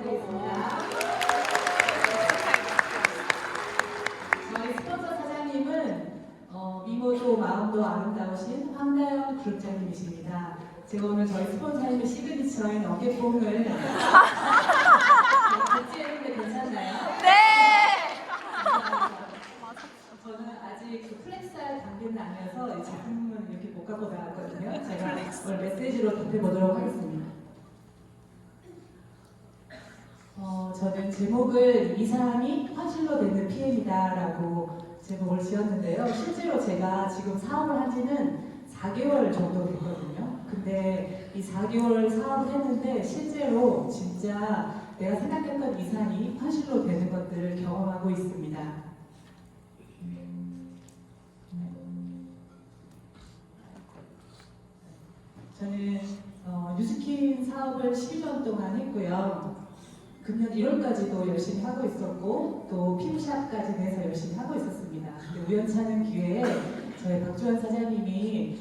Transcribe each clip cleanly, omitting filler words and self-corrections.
부탁드리겠습니다. 저희 스폰서 사장님은 미모도 마음도 아름다우신 황다영 그룹장님이십니다. 제가 오늘 저희 스폰서님의 시그니처인 어깨뽕을 복제했는데 괜찮나요? 네! 저는 아직 그 플렉스할 단계는 아니어서 이 제품은 이렇게 못 갖고 나왔거든요. 제가 오늘 메시지로 답해보도록 하겠습니다. 저는 제목을 이 사람이 화실로 되는 PM이다라고 제목을 지었는데요. 실제로 제가 지금 사업을 한 지는 4개월 정도 됐거든요. 근데 이 4개월 사업을 했는데 실제로 진짜 내가 생각했던 이상이 화실로 되는 것들을 경험하고 있습니다. 저는 뉴스킨 사업을 12년 동안 했고요. 금년 1월까지도 열심히 하고 있었고 또 핀샵까지 내서 열심히 하고 있었습니다. 근데 우연찮은 기회에 저희 박주환 사장님이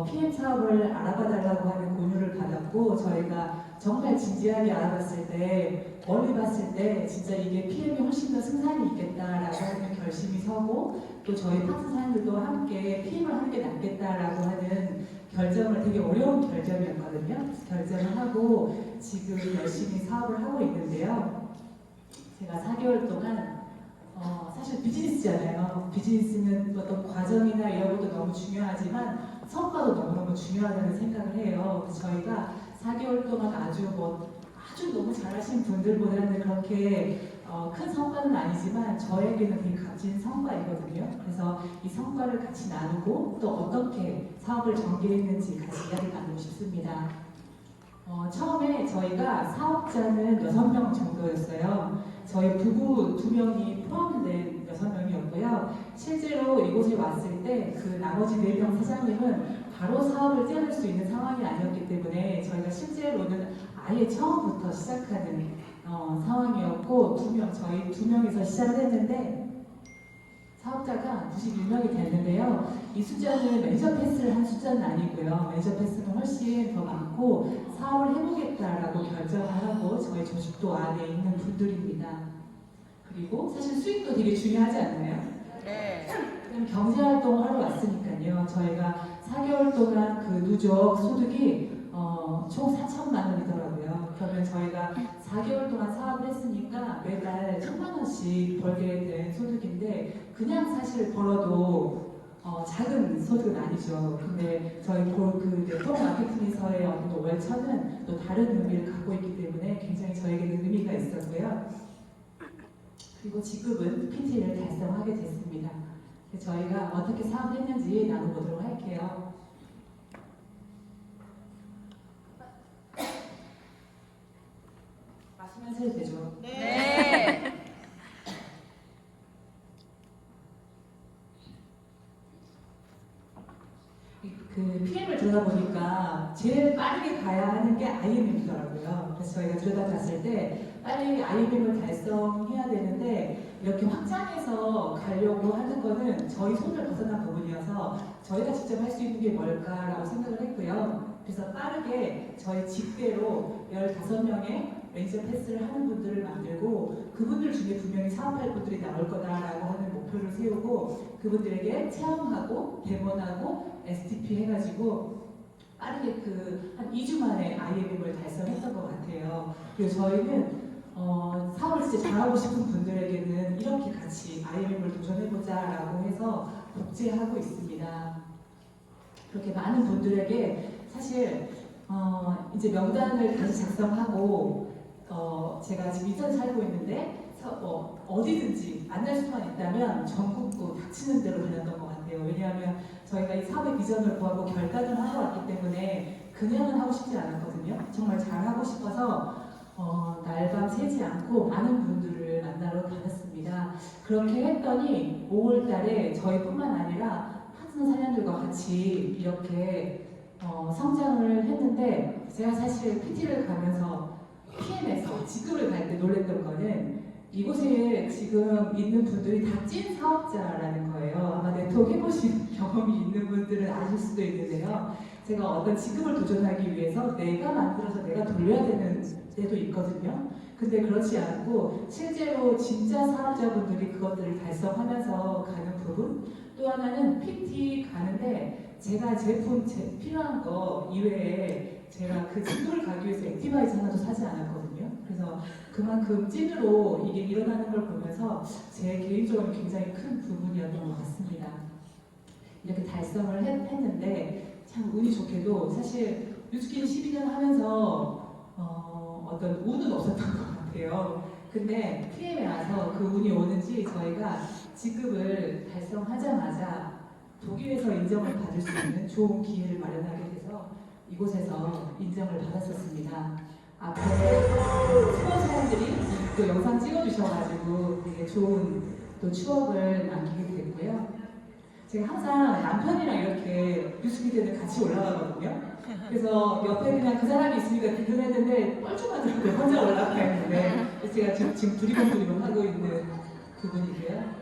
PM 사업을 알아봐달라고 하는 권유를 받았고 저희가 정말 진지하게 알아봤을 때 멀리 봤을 때 진짜 이게 PM이 훨씬 더 승산이 있겠다라고 하는 결심이 서고 또 저희 파트 사장님들도 함께 PM을 함께 남겠다라고 하는 결정을 되게 어려운 결정이었거든요. 결정을 하고 지금 열심히 사업을 하고 있는데요. 제가 4개월 동안 사실 비즈니스잖아요. 비즈니스는 어떤 과정이나 이런 것도 너무 중요하지만 성과도 너무너무 중요하다는 생각을 해요. 그래서 저희가 4개월 동안 아주 너무 잘하신 분들보다는 그렇게 큰 성과는 아니지만 저에게는 되게 값진 성과이거든요. 그래서 이 성과를 같이 나누고 또 어떻게 사업을 전개했는지 같이 이야기 나누고 싶습니다. 처음에 저희가 사업자는 6명 정도였어요. 저희 부부 2명이 포함된 6명이었고요. 실제로 이곳에 왔을 때 그 나머지 4명 사장님은 바로 사업을 떼어낼 수 있는 상황이 아니었기 때문에 저희가 실제로는 아예 처음부터 시작하는 상황이었고 저희 2명에서 시작을 했는데 사업자가 91명이 됐는데요. 이 숫자는 매니저 패스를 한 숫자는 아니고요. 매니저 패스는 훨씬 더 많고 사업을 해보겠다라고 결정을 하고 저희 조직도 안에 있는 분들입니다. 그리고 사실 수익도 되게 중요하지 않나요? 네. 경제활동을 하러 왔으니까요. 저희가 4개월 동안 그 누적 소득이 총 4천만 원이더라고요. 그러면 저희가 4개월 동안 사업을 했으니까 매달 1,000만 원씩 벌게 된 소득인데 그냥 사실 벌어도 작은 소득은 아니죠. 근데 저희 그 네트워크 마케팅에서의 어떤 월차는 또 다른 의미를 갖고 있기 때문에 굉장히 저에게는 의미가 있었고요. 그리고 지금은 PT를 달성하게 됐습니다. 저희가 어떻게 사업했는지 나눠보도록 할게요. 마시면서 해도 되죠? 네. 그 PM을 들여다보니까 제일 빠르게 가야 하는 게 IMM이더라고요. 그래서 저희가 들여다봤을 때 빨리 IMM을 달성해야 되는데 이렇게 확장해서 가려고 하는 거는 저희 손을 벗어난 부분이어서 저희가 직접 할 수 있는 게 뭘까라고 생각을 했고요. 그래서 빠르게 저희 직대로 15명의 매니저 패스를 하는 분들을 만들고 그분들 중에 분명히 사업할 분들이 나올 거다라고 하는 목표를 세우고 그분들에게 체험하고 데모하고 STP 해가지고 빠르게 한 2주 만에 IMM을 달성했던 것 같아요. 그리고 저희는 사업을 진짜 잘하고 싶은 분들에게는 이렇게 같이 IMM을 도전해보자라고 해서 복제하고 있습니다. 그렇게 많은 분들에게 사실 이제 명단을 다시 작성하고 제가 지금 인천 살고 있는데 어디든지 만날 수만 있다면 전국구 닥치는 대로 다녔던 것 같아요. 왜냐하면 저희가 이 사업의 비전을 보고 결단을 하고 왔기 때문에 그냥은 하고 싶지 않았거든요. 정말 잘하고 싶어서 날밤 새지 않고 많은 분들을 만나러 다녔습니다. 그렇게 했더니 5월 달에 저희뿐만 아니라 파트너 사장들과 같이 이렇게 성장을 했는데 제가 사실 PT를 가면서 PM에서 직급을 갈 때 놀랬던 거는 이곳에 지금 있는 분들이 다 찐 사업자라는 거예요. 아마 네트워크 해보신 경험이 있는 분들은 아실 수도 있는데요. 제가 어떤 직급을 도전하기 위해서 내가 만들어서 내가 돌려야 되는 때도 있거든요. 근데 그렇지 않고 실제로 진짜 사업자분들이 그것들을 달성하면서 가는 부분, 또 하나는 PT 가는데 제가 필요한 거 이외에 제가 그 직급을 가기 위해서 액티바이즈 하나도 사지 않았거든요. 그래서 그만큼 찐으로 이게 일어나는 걸 보면서 제 개인적으로 굉장히 큰 부분이었던 것 같습니다. 이렇게 달성을 했는데 참 운이 좋게도 사실 뉴스킨 12년 하면서 어떤 운은 없었던 것 같아요. 근데 PM에 와서 그 운이 오는지 저희가 직급을 달성하자마자 독일에서 인정을 받을 수 있는 좋은 기회를 마련하게 돼서 이곳에서 인정을 받았었습니다. 앞에 수많은 사람들이 또 영상 찍어주셔가지고 되게 좋은 또 추억을 남기게 됐고요. 제가 항상 남편이랑 이렇게 뉴스기 때는 같이 올라가거든요. 그래서 옆에 그냥 그 사람이 있으니까 든든했는데 뻘쭘하더라고요. 혼자 올라가 있는데. 그래서 제가 지금 두리번두리번 하고 있는 부분이고요.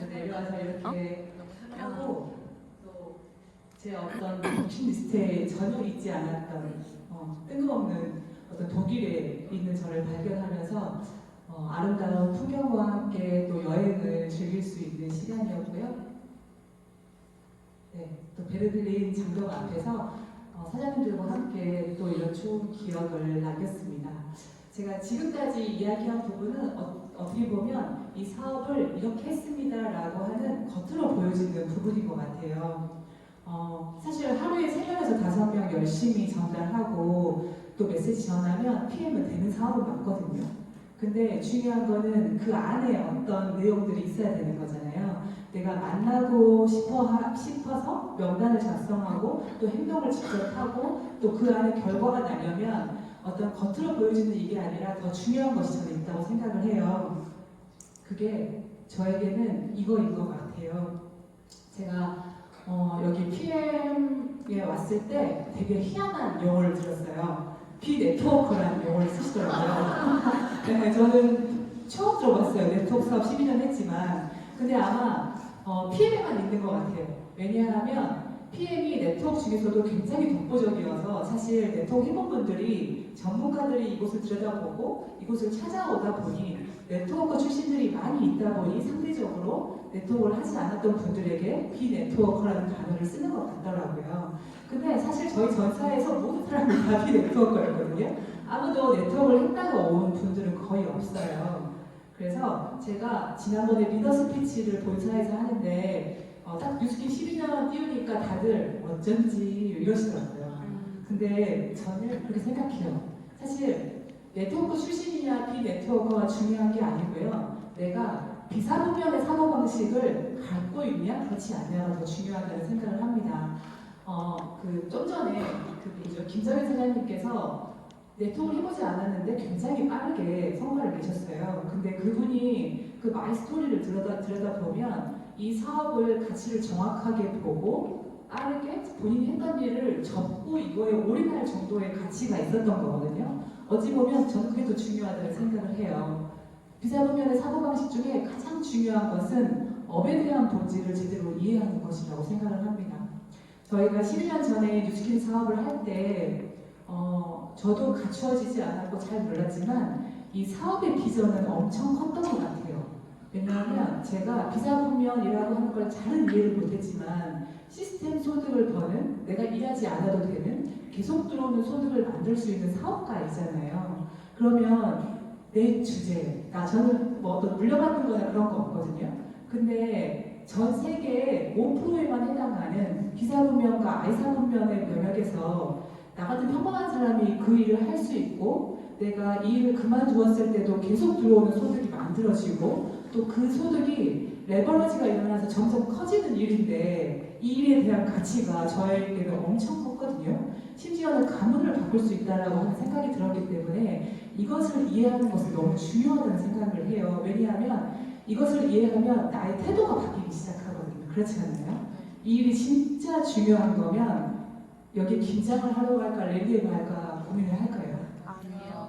내려와서 이렇게 하고 또 제 어떤 버킷리스트에 전혀 있지 않았던 뜬금없는 어떤 독일에 있는 저를 발견하면서 아름다운 풍경과 함께 또 여행을 즐길 수 있는 시간이었고요. 네, 또 베르들린 장벽 앞에서 사장님들과 함께 또 이런 좋은 기억을 남겼습니다. 제가 지금까지 이야기한 부분은 어떻게 보면 이 사업을 이렇게 했습니다라고 하는 겉으로 보여지는 부분인 것 같아요. 사실 하루에 3명에서 5명 열심히 전달하고 또 메시지 전하면 PM은 되는 사업은 맞거든요. 근데 중요한 거는 그 안에 어떤 내용들이 있어야 되는 거잖아요. 내가 만나고 싶어서 명단을 작성하고 또 행동을 직접 하고 또 그 안에 결과가 나려면 어떤 겉으로 보여지는 이게 아니라 더 중요한 것이 저는 있다고 생각을 해요. 그게 저에게는 이거인 것 같아요. 제가 여기 PM에 왔을 때 되게 희한한 용어를 들었어요. 비네트워크라는 용어를 쓰시더라고요. 네, 저는 처음 들어봤어요. 네트워크 사업 12년 했지만. 근데 아마 PM에만 있는 것 같아요. 왜냐하면 PM이 네트워크 중에서도 굉장히 독보적이어서 사실 네트워크 해본 분들이 전문가들이 이곳을 들여다보고 이곳을 찾아오다 보니 네트워크 출신들이 많이 있다 보니 상대적으로 네트워크를 하지 않았던 분들에게 비네트워크라는 단어를 쓰는 것 같더라고요. 근데 사실 저희 전사에서 모든 사람이 다 비네트워크였거든요. 아무도 네트워크를 했다가 온 분들은 거의 없어요. 그래서 제가 지난번에 리더 스피치를 본사에서 하는데 딱 뉴스킨 12년 띄우니까 다들 어쩐지 이러시더라고요. 근데 저는 그렇게 생각해요. 사실 네트워크 출신이냐 비네트워크가 중요한 게 아니고요. 내가 비사분면의 사고방식을 갖고 있냐 그렇지 않냐가 더 중요하다는 생각을 합니다. 좀 전에 김정현 사장님께서 네트워크를 해보지 않았는데 굉장히 빠르게 성과를 내셨어요. 근데 그분이 그 마이 스토리를 들여다보면 이 사업을 가치를 정확하게 보고 빠르게 본인이 했던 일을 접고 이거에 올인할 정도의 가치가 있었던 거거든요. 어찌 보면 저는 그게 더 중요하다는 생각을 해요. 비사분면의 사고방식 중에 가장 중요한 것은 업에 대한 본질을 제대로 이해하는 것이라고 생각을 합니다. 저희가 12년 전에 뉴스킨 사업을 할 때 저도 갖추어지지 않았고 잘 몰랐지만 이 사업의 비전은 엄청 컸던 것 같아요. 왜냐하면 제가 비사분면이라고 하는 걸 잘은 이해를 못했지만 시스템 소득을 버는 내가 일하지 않아도 되는 계속 들어오는 소득을 만들 수 있는 사업가이잖아요. 그러면 내 주제, 저는 뭐 어떤 물려받는 거나 그런 거 없거든요. 근데 전 세계의 5%에만 해당하는 비사분면과 아이사분면의 영역에서 나 같은 평범한 사람이 그 일을 할 수 있고 내가 이 일을 그만두었을 때도 계속 들어오는 소득이 만들어지고 또 그 소득이 레버러지가 일어나서 점점 커지는 일인데 이 일에 대한 가치가 저에게는 엄청 컸거든요. 심지어는 가문을 바꿀 수 있다라고 하는 생각이 들었기 때문에 이것을 이해하는 것은 너무 중요하다는 생각을 해요. 왜냐하면 이것을 이해하면 나의 태도가 바뀌기 시작하거든요. 그렇지 않나요? 이 일이 진짜 중요한 거면 여기 긴장을 하러 갈까 랠리에 갈까 고민을 할 거예요. 아니에요.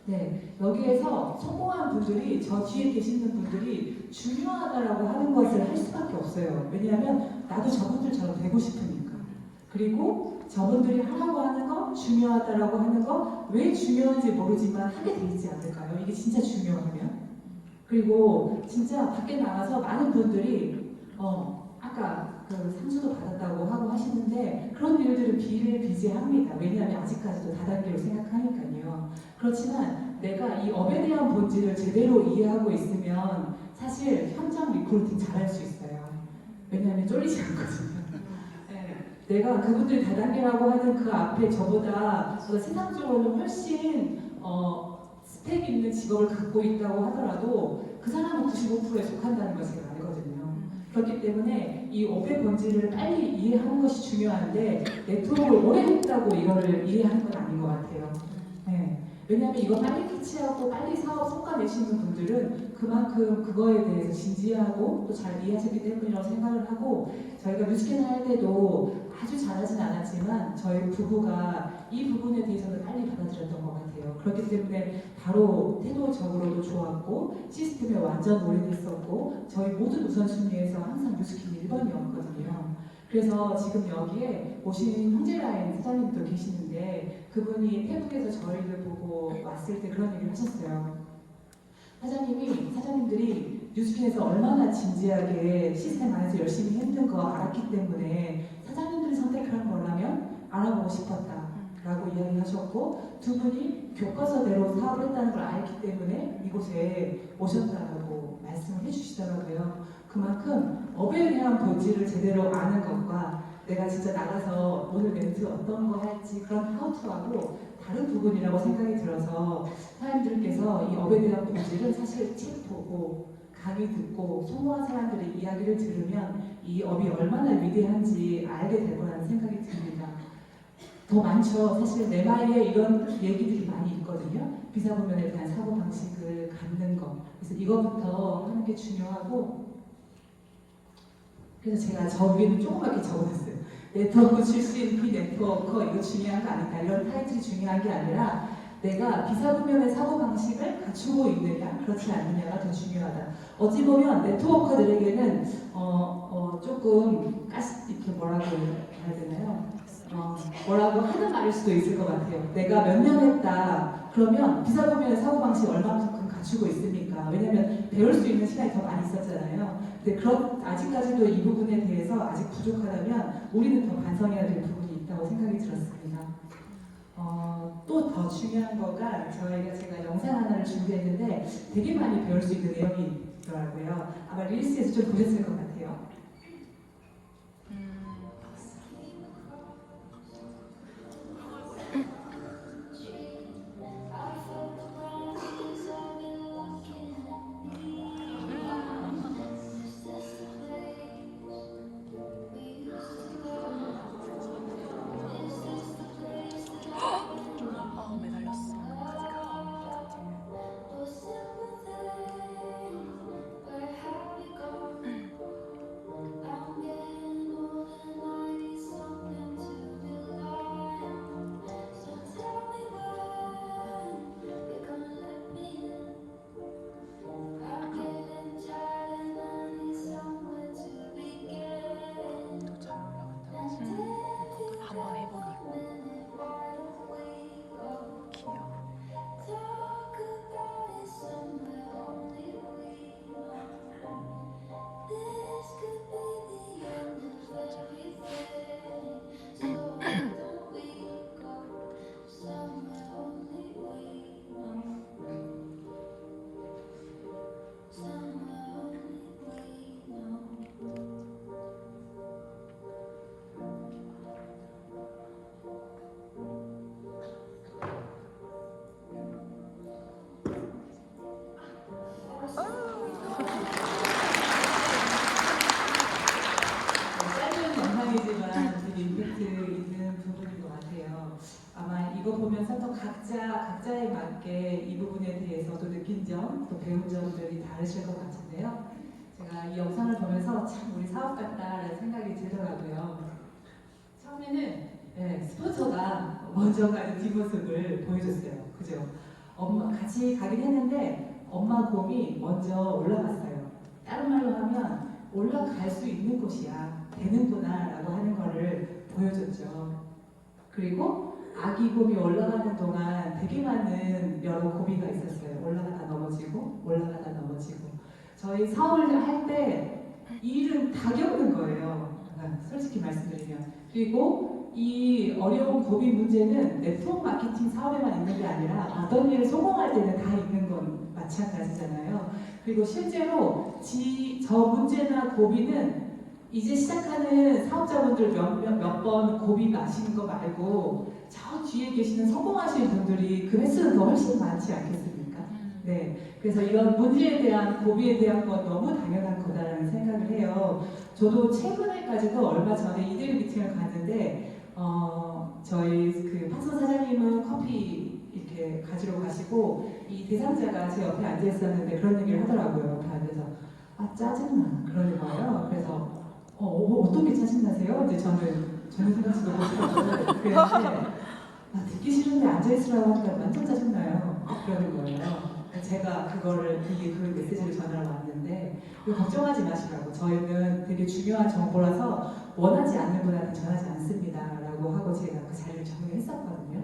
네, 여기에서 성공한 분들이 저 뒤에 계시는 분들이 중요하다라고 하는 것을 할 수밖에 없어요. 없어요. 왜냐하면 나도 저분들처럼 되고 싶으니까. 그리고 저분들이 하라고 하는 거, 중요하다라고 하는 거 왜 중요한지 모르지만 하게 돼 있지 않을까요? 이게 진짜 중요하면. 그리고 진짜 밖에 나가서 많은 분들이 아까 그 상수도 받았다고 하고 하시는데 그런 일들은 비일비재합니다. 왜냐하면 아직까지도 다단계로 생각하니까요. 그렇지만 내가 이 업에 대한 본질을 제대로 이해하고 있으면 사실 현장 리크루팅 잘할 수 있어요. 왜냐하면 쫄리지 않거든요. 내가 그분들이 다단계라고 하는 그 앞에 저보다 세상적으로는 훨씬 스펙 있는 직업을 갖고 있다고 하더라도 그 사람은 95%에 속한다는 걸 제가 알거든요. 그렇기 때문에 이 업의 본질을 빨리 이해하는 것이 중요한데 네트워크를 오래 했다고 이거를 이해하는 건 아닌 것 같아요. 네. 왜냐하면 이거 빨리 캐치하고 빨리 사업 성과 내시는 분들은 그만큼 그거에 대해서 진지하고 또 잘 이해하셨기 때문이라고 생각을 하고 저희가 뮤지컬 할 때도 아주 잘하진 않았지만 저희 부부가 이 부분에 대해서는 빨리 받아들였던 것 같아요. 그렇기 때문에 바로 태도적으로도 좋았고 시스템에 완전 오래됐었고 저희 모든 우선순위에서 항상 뮤지컬 1번이었거든요. 그래서 지금 여기에 오신 형제라인 사장님도 계시는데 그분이 태국에서 저희를 보고 왔을 때 그런 얘기를 하셨어요. 사장님들이 뮤지컬에서 얼마나 진지하게 시스템 안에서 열심히 했는 거 알았기 때문에 사장님들이 선택한 거라면 알아보고 싶었다라고 이야기하셨고 두 분이 교과서대로 사업을 했다는 걸 알기 때문에 이곳에 오셨다라고 말씀을 해주시더라고요. 그만큼 업에 대한 본질을 제대로 아는 것과 내가 진짜 나가서 오늘 멘트 어떤 거 할지 그런 하우투하고 다른 부분이라고 생각이 들어서 사람들께서 이 업에 대한 본질은 사실 책 보고 강의 듣고 성공한 사람들의 이야기를 들으면 이 업이 얼마나 위대한지 알게 될 거라는 생각이 듭니다. 더 많죠. 사실 내 말에 이런 얘기들이 많이 있거든요. 비사구면에 대한 사고방식을 갖는 것. 그래서 이거부터 하는 게 중요하고 그래서 제가 저 위에는 조그맣게 적어놨어요. 네트워크 출신 비네트워커 이거 중요한 거 아니다. 이런 타이틀이 중요한 게 아니라 내가 비사구면의 사고방식을 갖추고 있느냐 그렇지 않느냐가 더 중요하다. 어찌 보면 네트워커들에게는 조금 이렇게 뭐라고 해야 되나요? 뭐라고 하는 말일 수도 있을 것 같아요. 내가 몇 년 했다. 그러면 비사구면의 사고방식 얼마만큼 갖추고 있습니까? 왜냐하면 배울 수 있는 시간이 더 많이 있었잖아요. 근데 아직까지도 이 부분에 대해서 아직 부족하다면 우리는 더 반성해야 될 부분이 있다고 생각이 들었습니다. 또 더 중요한 거가 제가 영상 하나를 준비했는데 되게 많이 배울 수 있는 내용이 있더라고요. 아마 릴스에서 좀 보셨을 것 같아요. 매달렸어. 한번 해보니까 귀여워. 짧은 영상이지만 되게 임팩트 있는 부분인 것 같아요. 아마 이거 보면서 또 각자에 맞게 이 부분에 대해서도 느낀 점, 또 배운 점들이 다르실 것 같은데요. 제가 이 영상을 보면서 참 우리 사업 같다라는 생각이 들더라고요. 처음에는 스폰서가 먼저 가는 뒷모습을 보여줬어요. 그죠? 같이 가긴 했는데 엄마 곰이 먼저 올라갔어요. 다른 말로 하면 올라가 갈 수 있는 곳이야. 되는구나라고 하는 거를 보여줬죠. 그리고 아기 곰이 올라가는 동안 되게 많은 여러 고비가 있었어요. 올라가다 넘어지고 올라가다 넘어지고. 저희 사업을 할 때 일은 다 겪는 거예요. 솔직히 말씀드리면. 그리고 이 어려운 고비 문제는 네트워크 마케팅 사업에만 있는 게 아니라 어떤 일을 성공할 때는 다 있는 건 마찬가지잖아요. 그리고 실제로 저 문제나 고비는 이제 시작하는 사업자분들 몇 번 고비 마시는 거 말고 저 뒤에 계시는 성공하시는 분들이 그 횟수는 더 훨씬 많지 않겠습니까? 네, 그래서 이런 문제에 대한 고비에 대한 건 너무 당연한 거다라는 생각을 해요. 저도 최근에까지도 얼마 전에 이대리 미팅을 갔는데 저희 그 팍소 사장님은 커피 이렇게 가지러 가시고 이 대상자가 제 옆에 앉아 있었는데 그런 얘기를 하더라고요. 옆에 앉아서 아 짜증나 그러는 거예요. 그래서 어떤 게 짜증나세요? 이제 저는 생각지도 못하고 그랬는데 듣기 싫은데 앉아있으라고 하니까 완전 짜증나요. 그러는 거예요. 제가 그 메시지를 전하러 왔는데 걱정하지 마시라고 저희는 되게 중요한 정보라서 원하지 않는 분한테 전하지 않습니다 라고 하고 제가 그 자리를 정리했었거든요.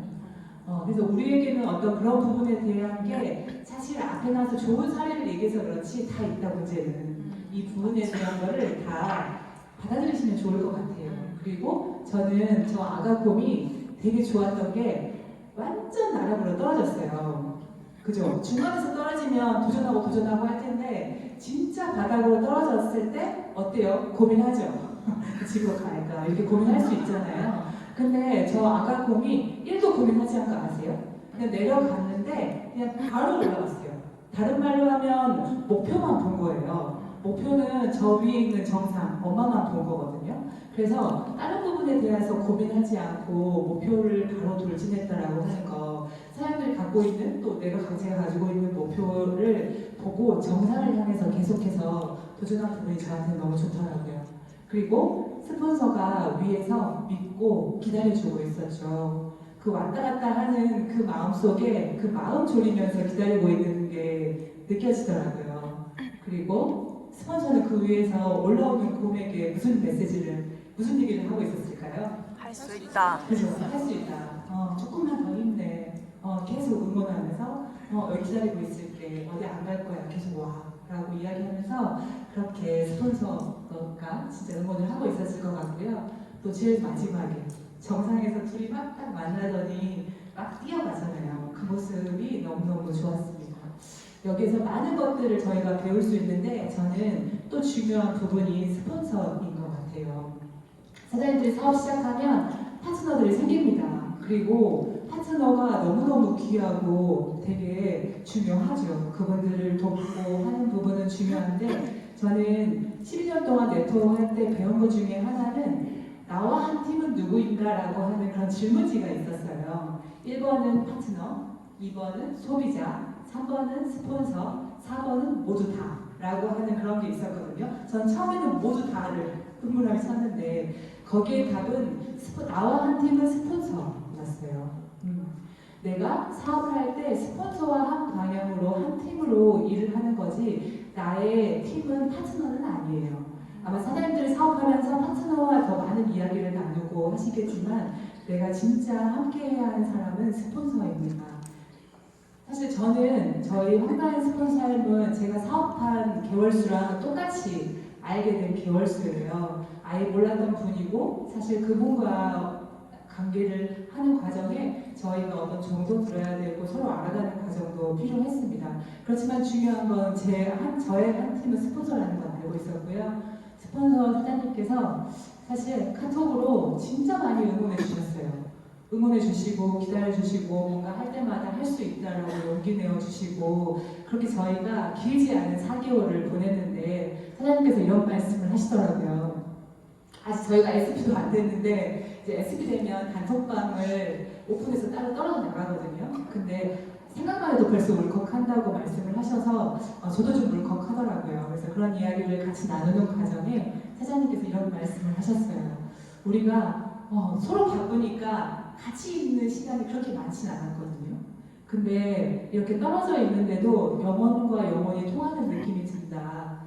그래서 우리에게는 어떤 그런 부분에 대한 게 사실 앞에 나와서 좋은 사례를 얘기해서 그렇지 다 있다 문제는 이 부분에 대한 거를 다 받아들이시면 좋을 것 같아요. 그리고 저는 저 아가곰이 되게 좋았던 게 완전 나락으로 떨어졌어요. 그죠? 중간에서 떨어지면 도전하고 할 텐데 진짜 바닥으로 떨어졌을 때 어때요? 고민하죠? 집으로 갈까? 이렇게 고민할 수 있잖아요. 근데 저 아가곰이 1도 고민하지 않고 아세요? 그냥 내려갔는데 그냥 바로 올라갔어요. 다른 말로 하면 목표만 본 거예요. 목표는 저 위에 있는 정상, 엄마만 본 거거든요. 그래서 다른 부분에 대해서 고민하지 않고 목표를 바로 돌진했다라고 하는 거 사람들이 갖고 있는 또 제가 가지고 있는 목표를 보고 정상을 향해서 계속해서 도전한 부분이 저한테 너무 좋더라고요. 그리고 스폰서가 위에서 믿고 기다려주고 있었죠. 그 왔다 갔다 하는 그 마음 속에 그 마음 졸이면서 기다리고 있는 게 느껴지더라고요. 그리고 스폰서는 그 위에서 올라오는 곰에게 무슨 얘기를 하고 있었을까요? 할 수 있다. 그죠? 할 수 있다. 조금만 더 힘내. 계속 응원하면서 여기 기다리고 있을게. 어디 안 갈 거야. 계속 와. 라고 이야기하면서 그렇게 스폰서가 진짜 응원을 하고 있었을 것 같고요. 또 제일 마지막에 정상에서 둘이 막 딱 만나더니 막 뛰어가잖아요. 그 모습이 너무너무 좋았습니다. 여기에서 많은 것들을 저희가 배울 수 있는데 저는 또 중요한 부분이 스폰서인 것 같아요. 사장님들이 사업 시작하면 파트너들이 생깁니다. 그리고 파트너가 너무너무 귀하고 되게 중요하죠. 그분들을 돕고 하는 부분은 중요한데 저는 12년 동안 네트워크 할 때 배운 것 중에 하나는 나와 한 팀은 누구인가 라고 하는 그런 질문지가 있었어요. 1번은 파트너, 2번은 소비자, 3번은 스폰서, 4번은 모두 다 라고 하는 그런 게 있었거든요. 전 처음에는 모두 다를 흥분하게 찾는데 거기에 답은 나와 한 팀은 스폰서였어요. 내가 사업을 할 때 스폰서와 한 방향으로 한 팀으로 일을 하는 거지 나의 팀은 파트너는 아니에요. 아마 사장님들이 사업하면서 파트너와 더 많은 이야기를 나누고 하시겠지만 내가 진짜 함께해야 하는 사람은 스폰서입니다. 사실 저는 저희 황가인 스폰서님은 제가 사업한 개월수랑 똑같이 알게 된 개월수예요. 아예 몰랐던 분이고 사실 그분과 관계를 하는 과정에 저희가 어떤 정도 들어야 되고 서로 알아가는 과정도 필요했습니다. 그렇지만 중요한 건 저의 한 팀은 스폰서라는 걸 알고 있었고요. 스폰서 사장님께서 사실 카톡으로 진짜 많이 응원해 주셨어요. 응원해 주시고 기다려 주시고 뭔가 할 때마다 할 수 있다라고 용기 내어 주시고 그렇게 저희가 길지 않은 4개월을 보냈는데 사장님께서 이런 말씀을 하시더라고요. 아직 저희가 SP도 안 됐는데 이제 SP 되면 단톡방을 오픈해서 따로 떨어져 나가거든요. 근데 생각만 해도 벌써 울컥한다고 말씀을 하셔서 저도 좀 울컥하더라고요. 그래서 그런 이야기를 같이 나누는 과정에 사장님께서 이런 말씀을 하셨어요. 우리가 서로 바쁘니까 같이 있는 시간이 그렇게 많지는 않았거든요. 근데 이렇게 떨어져 있는데도 영혼과 영혼이 통하는 느낌이 든다.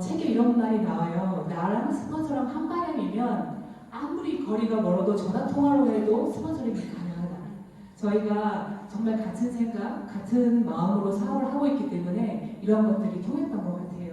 책에 이런 말이 나와요. 나랑 스폰서랑 한 방향이면 아무리 거리가 멀어도 전화 통화로 해도 스폰서링이 가능하다. 저희가 정말 같은 생각, 같은 마음으로 사업을 하고 있기 때문에 이런 것들이 통했던 것 같아요.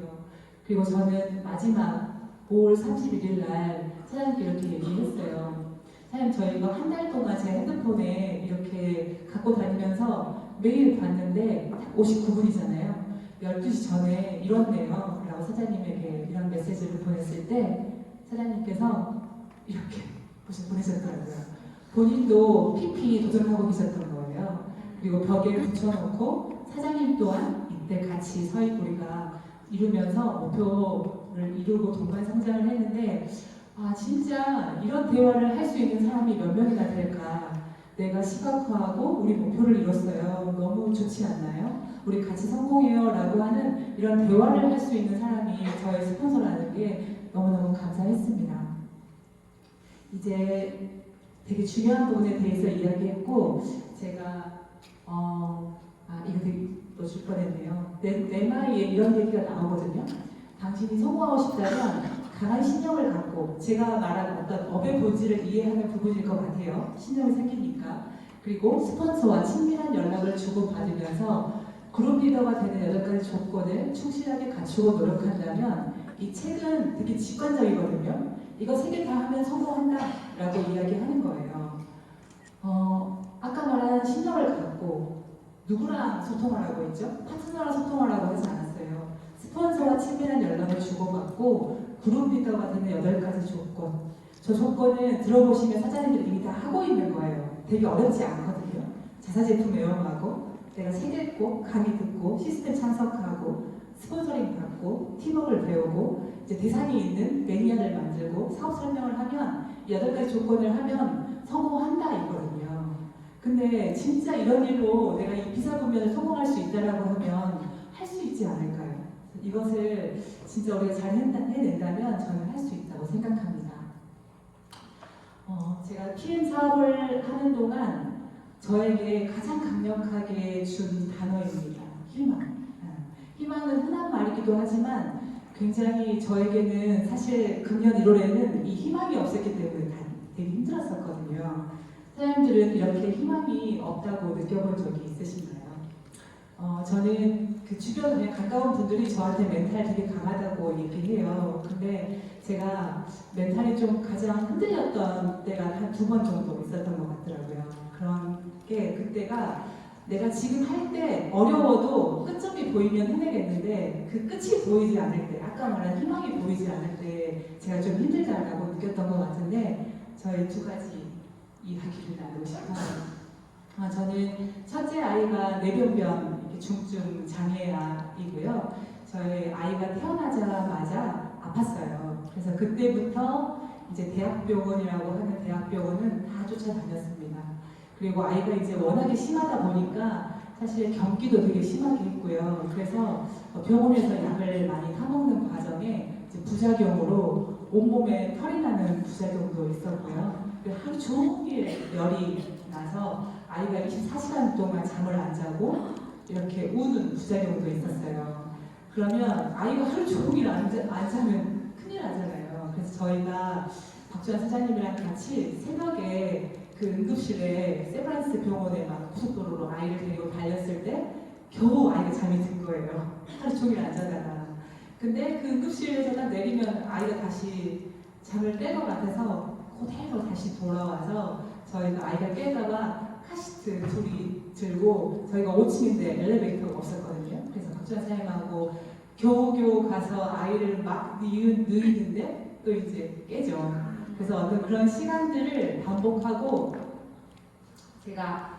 그리고 저는 마지막 5월 31일 날 사장님께 이렇게 얘기했어요. 사장님, 저희가 한 달 동안 제 핸드폰에 이렇게 갖고 다니면서 매일 봤는데 59분이잖아요. 12시 전에 이렇네요. 라고 사장님에게 이런 메시지를 보냈을 때 사장님께서 이렇게 보내셨더라고요. 본인도 PP 도전하고 계셨던 거예요. 그리고 벽에 붙여놓고 사장님 또한 이때 같이 서희 우리가 이루면서 목표를 이루고 동반 성장을 했는데 아 진짜 이런 대화를 할 수 있는 사람이 몇 명이나 될까. 내가 시각화하고 우리 목표를 이뤘어요. 너무 좋지 않나요? 우리 같이 성공해요 라고 하는 이런 대화를 할 수 있는 사람이 저의 스폰서라는 게 너무너무 감사했습니다. 이제 되게 중요한 부분에 대해서 이야기했고 제가 이거 되게 놓칠 뻔했네요. 내 말에 이런 얘기가 나오거든요. 당신이 성공하고 싶다면 강한 신념을 갖고 제가 말한 어떤 업의 본질을 이해하는 부분일 것 같아요. 신념이 생기니까. 그리고 스폰서와 친밀한 연락을 주고받으면서 그룹 리더가 되는 8가지 조건을 충실하게 갖추고 노력한다면 이 책은 되게 직관적이거든요. 이거 3개 다 하면 성공한다 라고 이야기하는 거예요. 아까 말한 신념을 갖고 누구랑 소통하라고 했죠? 파트너랑 소통하라고 하지 않았어요. 스폰서와 친밀한 연락을 주고받고 그룹 리더가 되는 8가지 조건. 저 조건은 들어보시면 사장님들이 이미 다 하고 있는 거예요. 되게 어렵지 않거든요. 자사제품 애용하고 내가 책 읽고 강의 듣고 시스템 참석하고 스폰서링 받고 팀워크를 배우고 이제 대상이 있는 매니아를 만들고 사업 설명을 하면 8가지 조건을 하면 성공한다 이거든요. 근데 진짜 이런 일로 내가 이 비사 분면을 성공할 수 있다라고 하면 할 수 있지 않을까요? 이것을 진짜 우리가 잘 해낸다면 저는 할 수 있다고 생각합니다. 제가 PM 사업을 하는 동안 저에게 가장 강력하게 준 단어입니다. 희망. 희망은 흔한 말이기도 하지만 굉장히 저에게는 사실 금년 1월에는 이 희망이 없었기 때문에 되게 힘들었었거든요. 사람들은 이렇게 희망이 없다고 느껴본 적이 있으신가요? 저는 그 주변에 가까운 분들이 저한테 멘탈 되게 강하다고 얘기해요. 근데 제가 멘탈이 좀 가장 흔들렸던 때가 한 2번 정도 있었던 것 같더라고요. 그런 게 그때가 내가 지금 할 때 어려워도 끝점이 보이면 해내겠는데 그 끝이 보이지 않을 때, 아까 말한 희망이 보이지 않을 때 제가 좀 힘들다라고 느꼈던 것 같은데 저희 2가지 이야기를 나누고 싶어요. 저는 첫째 아이가 뇌변변 중증 장애아이고요. 저희 아이가 태어나자마자 아팠어요. 그래서 그때부터 이제 대학병원이라고 하는 대학병원은 다 쫓아다녔습니다. 그리고 아이가 이제 워낙에 심하다 보니까 사실 경기도 되게 심하게 했고요. 그래서 병원에서 약을 많이 타먹는 과정에 이제 부작용으로 온몸에 털이 나는 부작용도 있었고요. 하루 종일 열이 나서 아이가 24시간 동안 잠을 안 자고 이렇게 우는 부작용도 있었어요. 그러면 아이가 하루 종일 안 자면 큰일 나잖아요. 그래서 저희가 박주환 사장님이랑 같이 새벽에 그 응급실에 세브란스 병원에 막 고속도로로 아이를 데리고 달렸을 때 겨우 아이가 잠이 든 거예요. 하루 종일 안 자다가. 근데 그 응급실에서 딱 내리면 아이가 다시 잠을 깰 것 같아서 그대로 다시 돌아와서 저희가 아이가 깰까봐 카시트 둘이 들고 저희가 5층인데 엘리베이터가 없었거든요. 그래서 박주환 사장님하고 겨우겨우 가서 아이를 막 누이는데 또 이제 깨죠. 그래서 어떤 그런 시간들을 반복하고 제가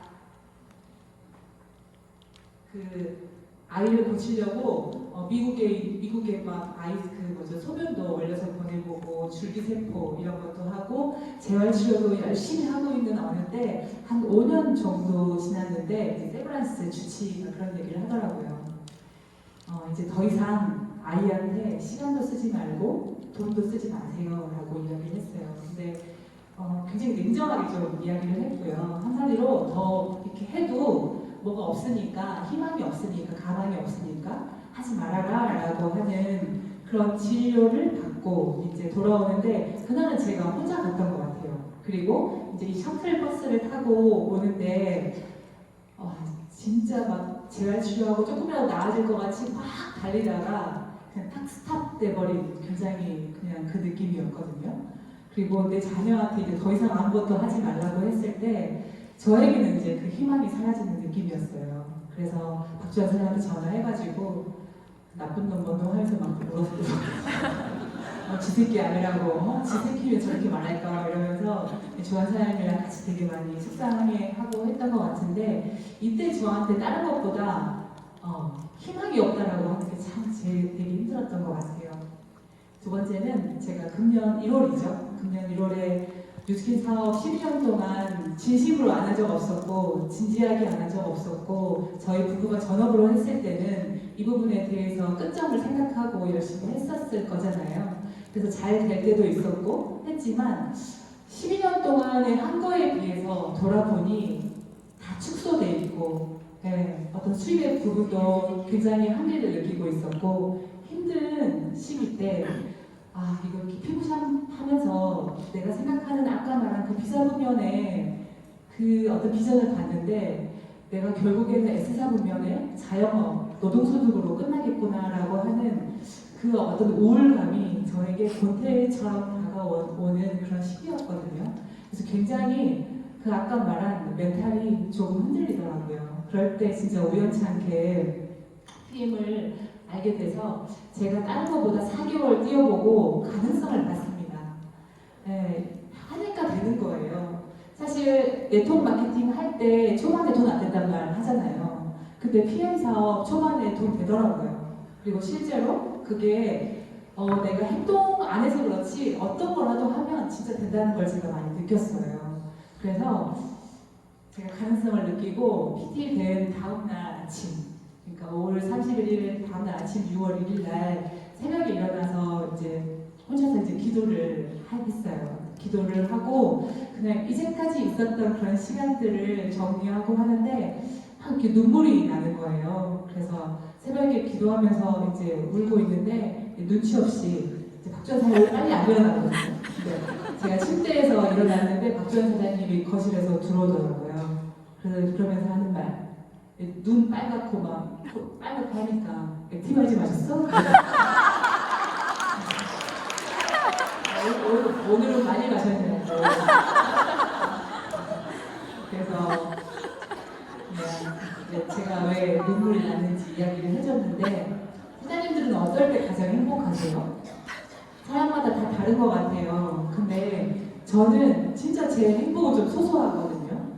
그 아이를 고치려고 미국에 막 아이 그 뭐죠 소변도 올려서 보내보고 줄기세포 이런 것도 하고 재활치료도 열심히 하고 있는 어느 때 한 5년 정도 지났는데 이제 세브란스 주치의가 그런 얘기를 하더라고요. 이제 더 이상 아이한테 시간도 쓰지 말고 돈도 쓰지 마세요라고 이야기를 했어요. 근데 굉장히 냉정하게 좀 이야기를 했고요. 한마디로 더 이렇게 해도 뭐가 없으니까 희망이 없으니까 가망이 없으니까 하지 말아라 라고 하는 그런 진료를 받고 이제 돌아오는데 그날은 제가 혼자 갔던 것 같아요. 그리고 이제 이 셔틀 버스를 타고 오는데 진짜 막 재활치료하고 조금이라도 나아질 것 같이 막 달리다가 그냥 딱 스탑 돼버린 굉장히 그냥 그 느낌이었거든요. 그리고 내 자녀한테 이제 더 이상 아무것도 하지 말라고 했을 때 저에게는 이제 그 희망이 사라지는 느낌이었어요. 그래서 박주환 선생님한테 전화해가지고 나쁜 놈 뭐너 하면서 막 울었어요. 지 새끼 아니라고, 지 새끼 왜 저렇게 말할까 이러면서 주한 사람이랑 같이 되게 많이 속상해하고 했던 것 같은데 이때 저한테 다른 것보다 희망이 없다라고 하는 게 참 제일 되게 힘들었던 것 같아요. 두 번째는 제가 금년 1월이죠. 금년 1월에 뉴스킨 사업 12년 동안 진심으로 안 한 적 없었고 진지하게 안 한 적 없었고 저희 부부가 전업으로 했을 때는 이 부분에 대해서 끝점을 생각하고 열심히 했었을 거잖아요. 그래서 잘 될 때도 있었고 했지만 12년 동안에 한 거에 비해서 돌아보니 다 축소돼 있고 어떤 수입의 부분도 굉장히 한계를 느끼고 있었고 힘든 시기 때 이거 피부샴 하면서 내가 생각하는 아까 말한 그 비사분면에 그 어떤 비전을 봤는데 내가 결국에는 S사분면에 자영업, 노동소득으로 끝나겠구나라고 하는 그 어떤 우울감이 저에게 권태처럼 다가오는 그런 시기였거든요. 그래서 굉장히 그 아까 말한 멘탈이 조금 흔들리더라고요. 그럴 때 진짜 우연치 않게 팀을 알게 돼서 제가 다른 것보다 4개월 뛰어보고 가능성을 봤습니다. 하니까 되는 거예요. 사실 네트워크 마케팅 할 때 초반에 돈 안 된다는 말 하잖아요. 근데 PM 사업 초반에 돈 되더라고요. 그리고 실제로 그게 내가 행동 안 해서 그렇지 어떤 거라도 하면 진짜 된다는 걸 제가 많이 느꼈어요. 그래서 제가 가능성을 느끼고 PT 된 다음날 아침, 그러니까 5월 31일 다음날 아침 6월 1일 날 새벽에 일어나서 이제 혼자서 이제 기도를 했어요. 기도를 하고 그냥 이제까지 있었던 그런 시간들을 정리하고 하는데 막 이렇게 눈물이 나는 거예요. 그래서 새벽에 기도하면서 이제 울고 있는데 눈치 없이 박주환 사장님이 빨리 안 일어나거든요. 근데 제가 침대에서 일어났는데 박주환 사장님이 거실에서 들어오더라고요. 그래서 그러면서 하는 말, 눈 빨갛고 막 빨갛고 하니까 티바지 마셨어? 오늘은 많이 마셨냐고. 그래서 제가 왜 눈물이 나는지 이야기를 해줬는데 사장님들은 어떨 때 가장 행복하세요? 사람마다 다 다른 것 같아요. 근데 저는 진짜 제 행복은 좀 소소하거든요.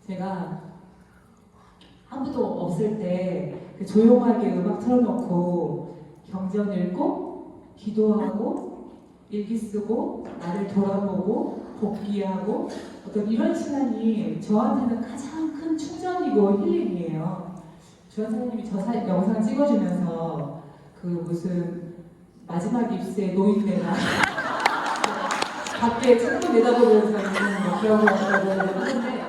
제가 아무도 없을 때 조용하게 음악 틀어놓고 경전 읽고 기도하고 일기 쓰고 나를 돌아보고 복귀하고 어떤 이런 시간이 저한테는 가장 큰 충전이고 힐링이에요. 주한 사장님이 저 영상 찍어주면서 그 무슨 마지막 입새 노인네가 밖에 창문 내다보면서 뭐 그런 거 하는데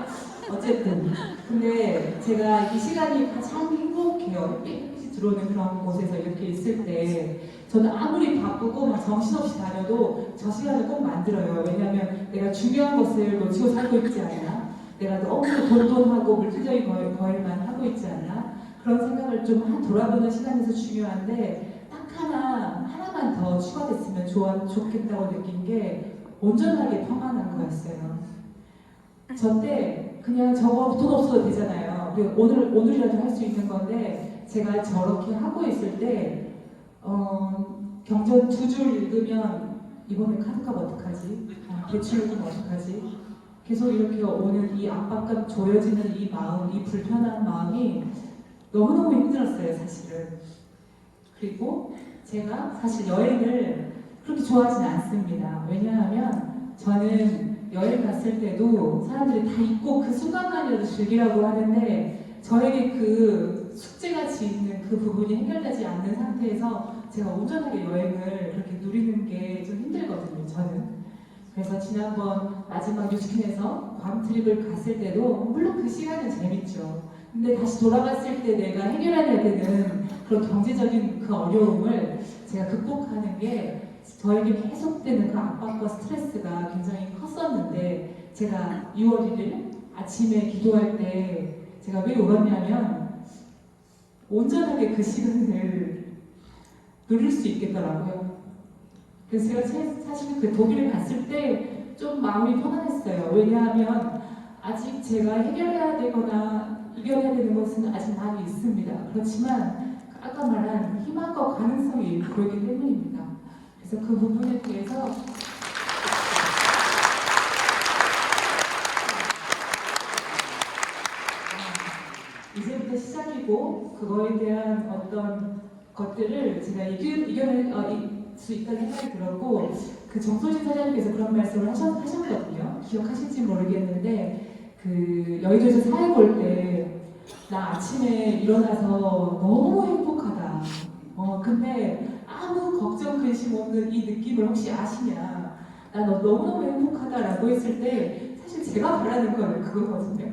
어쨌든 근데 제가 이 시간이 가장 행복해요. 햇빛이 들어오는 그런 곳에서 이렇게 있을 때 저는 아무리 바쁘고 막 정신없이 다녀도 저 시간을 꼭 만들어요. 왜냐하면 내가 중요한 것을 놓치고 살고 있지 않나, 내가 너무 돈돈하고 물질적인 거에만 하고 있지 않나, 그런 생각을 좀 돌아보는 시간에서 중요한데 딱 하나만 더 추가됐으면 좋겠다고 느낀 게 온전하게 평안한 거였어요. 저 때 그냥 저거 돈 없어도 되잖아요. 오늘이라도 할 수 있는 건데 제가 저렇게 하고 있을 때 경전 2줄 읽으면 이번에 카드값 어떡하지? 대출 요금 어떡하지? 계속 이렇게 오는 이 압박감 조여지는 이 마음, 이 불편한 마음이 너무너무 힘들었어요, 사실은. 그리고 제가 사실 여행을 그렇게 좋아하진 않습니다. 왜냐하면 저는 여행 갔을 때도 사람들이 다 있고 그 순간만이라도 즐기라고 하는데 저에게 그 숙제같이 있는 그 부분이 해결되지 않는 상태에서 제가 온전하게 여행을 그렇게 누리는 게 좀 힘들거든요, 저는. 그래서 지난번 마지막 뉴스킨에서 괌 트립을 갔을 때도 물론 그 시간은 재밌죠. 근데 다시 돌아갔을 때 내가 해결해야 되는 그런 경제적인 그 어려움을 제가 극복하는 게 저에게 계속되는 그 압박과 스트레스가 굉장히 컸었는데 제가 6월 1일 아침에 기도할 때 제가 왜 울었냐면 온전하게 그 시간을 누릴 수 있겠더라고요. 그래서 제가 사실 그 독일에 갔을 때 좀 마음이 편안했어요. 왜냐하면 아직 제가 해결해야 되거나 이겨내야 되는 것은 아직 많이 있습니다. 그렇지만 아까 말한 희망과 가능성이 보이기 때문입니다. 그래서 그 부분에 대해서 이제부터 시작이고 그거에 대한 어떤 것들을 제가 이겨낼 수 있다는 생각이 들었고 그 정소진 사장님께서 그런 말씀을 하셨거든요. 기억하실지 모르겠는데 그 여의도에서 사회 올 때 나 아침에 일어나서 너무 행복하다. 근데 아무 걱정 근심 없는 이 느낌을 혹시 아시냐? 나 너무너무 행복하다라고 했을 때 사실 제가 바라는 건 그거거든요.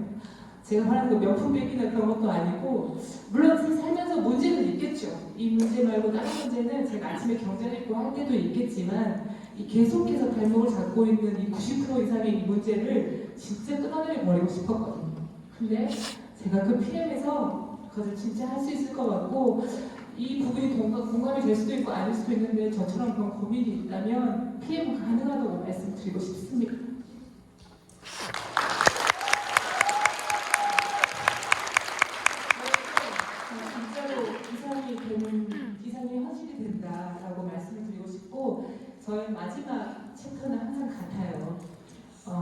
제가 바라는 거 명품백이나 그런 것도 아니고 물론 살면서 문제는 있겠죠. 이 문제 말고 다른 문제는 제가 아침에 경제를 읽고 할 때도 있겠지만 이 계속해서 발목을 잡고 있는 이 90% 이상의 이 문제를 진짜 끊어내 버리고 싶었거든요. 근데 제가 그 PM에서 그것을 진짜 할 수 있을 것 같고 이 부분이 공감이 될 수도 있고 아닐 수도 있는데 저처럼 그런 고민이 있다면 PM 가능하다고 말씀드리고 싶습니다. 이상이 현실이 된다라고 말씀을 드리고 싶고 저의 마지막 챕터는 항상 같아요.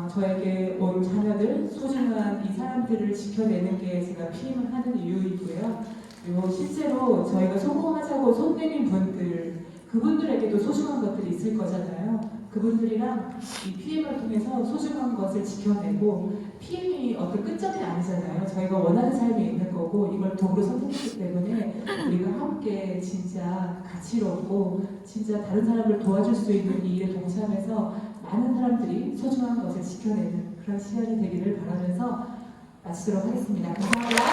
저에게 온 자녀들, 소중한 이 사람들을 지켜내는 게 제가 PM을 하는 이유이고요. 그리고 실제로 저희가 성공하자고 손 내민 분들, 그분들에게도 소중한 것들이 있을 거잖아요. 그분들이랑 이 PM을 통해서 소중한 것을 지켜내고 PM이 어떤 끝점이 아니잖아요. 저희가 원하는 삶이 있는 거고 이걸 도구로 선택했기 때문에 우리가 함께 진짜 가치롭고 진짜 다른 사람을 도와줄 수 있는 이 일에 동참해서 많은 사람들이 소중한 것을 지켜내는 그런 시간이 되기를 바라면서 마치도록 하겠습니다. 감사합니다.